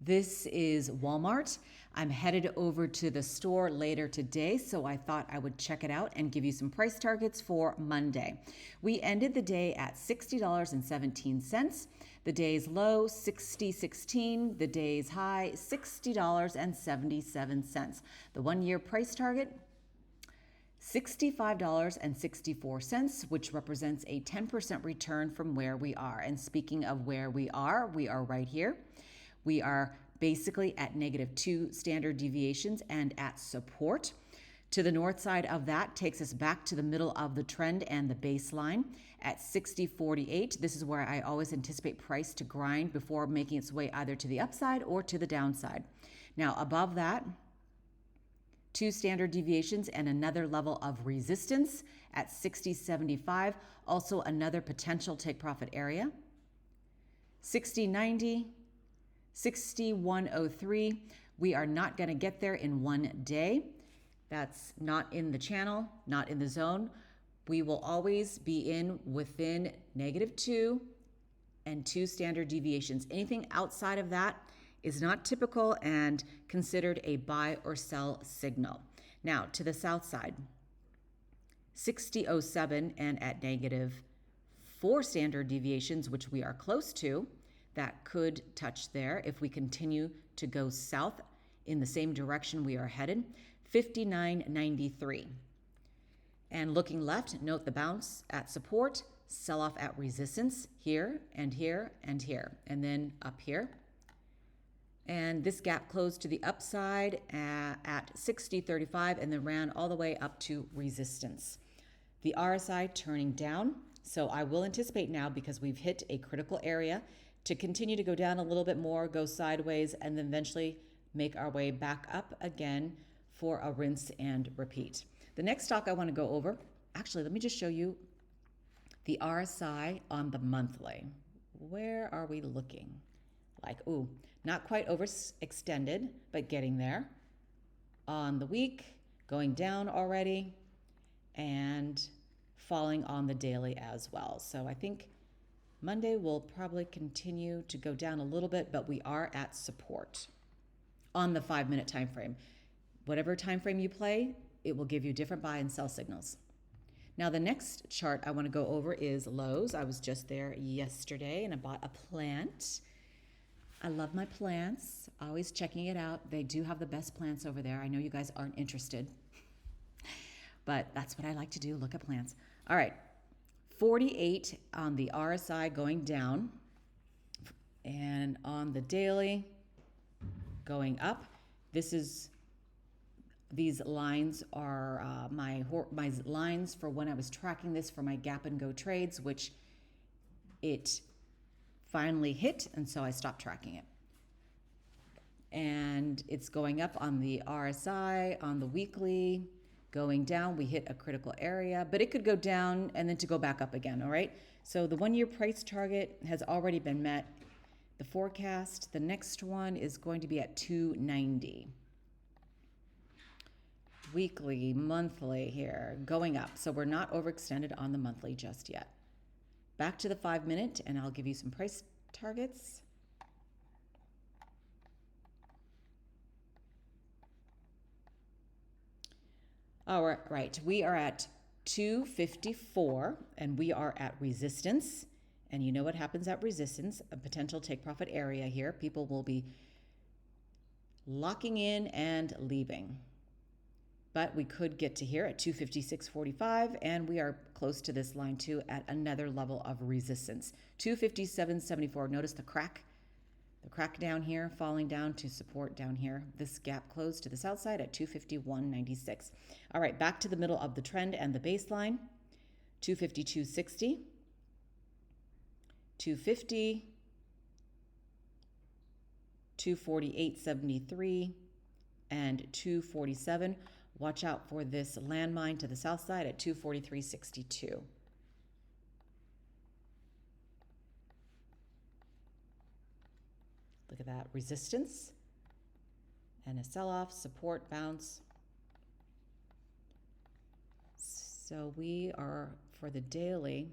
This is Walmart. I'm headed over to the store later today, so I thought I would check it out and give you some price targets for Monday. We ended the day at $60.17. The day's low, $60.16. The day's high, $60.77. The 1 year price target, $65.64, which represents a 10% return from where we are. And speaking of where we are right here. We are basically at -2 standard deviations and at support. To the north side of that takes us back to the middle of the trend and the baseline at 60.48. This is where I always anticipate price to grind before making its way either to the upside or to the downside. Now above that, 2 standard deviations and another level of resistance at 60.75. Also another potential take profit area. 60.90. 61.03. We are not going to get there in 1 day. That's not in the channel, not in the zone. We will always be within -2 and 2 standard deviations. Anything outside of that is not typical and considered a buy or sell signal. Now to the south side, 60.07 and at -4 standard deviations, which we are close to. That could touch there if we continue to go south in the same direction we are headed, 59.93. And looking left, note the bounce at support, sell off at resistance here and here and here, and then up here. And this gap closed to the upside at 60.35 and then ran all the way up to resistance. The RSI turning down, so I will anticipate now, because we've hit a critical area, to continue to go down a little bit more, go sideways, and then eventually make our way back up again for a rinse and repeat. The next stock I want to go over, actually, let me just show you the RSI on the monthly. Where are we looking? Like, ooh, not quite overextended, but getting there. On the week, going down already, and falling on the daily as well. So I think Monday will probably continue to go down a little bit, but we are at support on the 5-minute time frame. Whatever time frame you play, it will give you different buy and sell signals. Now the next chart I want to go over is Lowe's. I was just there yesterday and I bought a plant. I love my plants, always checking it out. They do have the best plants over there. I know you guys aren't interested, but that's what I like to do, look at plants. All right. 48 on the RSI going down, and on the daily going up. These lines are my lines for when I was tracking this for my gap and go trades, which it finally hit, and so I stopped tracking it. And it's going up on the RSI, on the weekly. Going down, we hit a critical area, but it could go down and then to go back up again, all right? So the 1 year price target has already been met. The forecast, the next one is going to be at 290. Weekly, monthly here, going up. So we're not overextended on the monthly just yet. Back to the 5-minute, and I'll give you some price targets. All right, we are at 254 and we are at resistance. And you know what happens at resistance, a potential take profit area here. People will be locking in and leaving. But we could get to here at 256.45, and we are close to this line too at another level of resistance. 257.74, notice the crack down here, falling down to support down here. This gap closed to the south side at 251.96. All right, back to the middle of the trend and the baseline, 252.60, 250, 248.73, and 247. Watch out for this landmine to the south side at 243.62. Look at that, resistance and a sell-off, support, bounce. So we are, for the daily,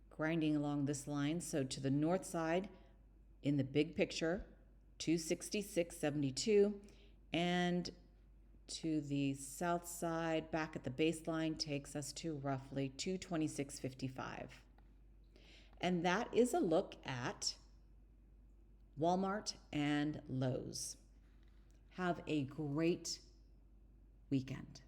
grinding along this line. So to the north side, in the big picture, 266.72, and to the south side, back at the baseline, takes us to roughly 226.55. And that is a look at Walmart and Lowe's. Have a great weekend.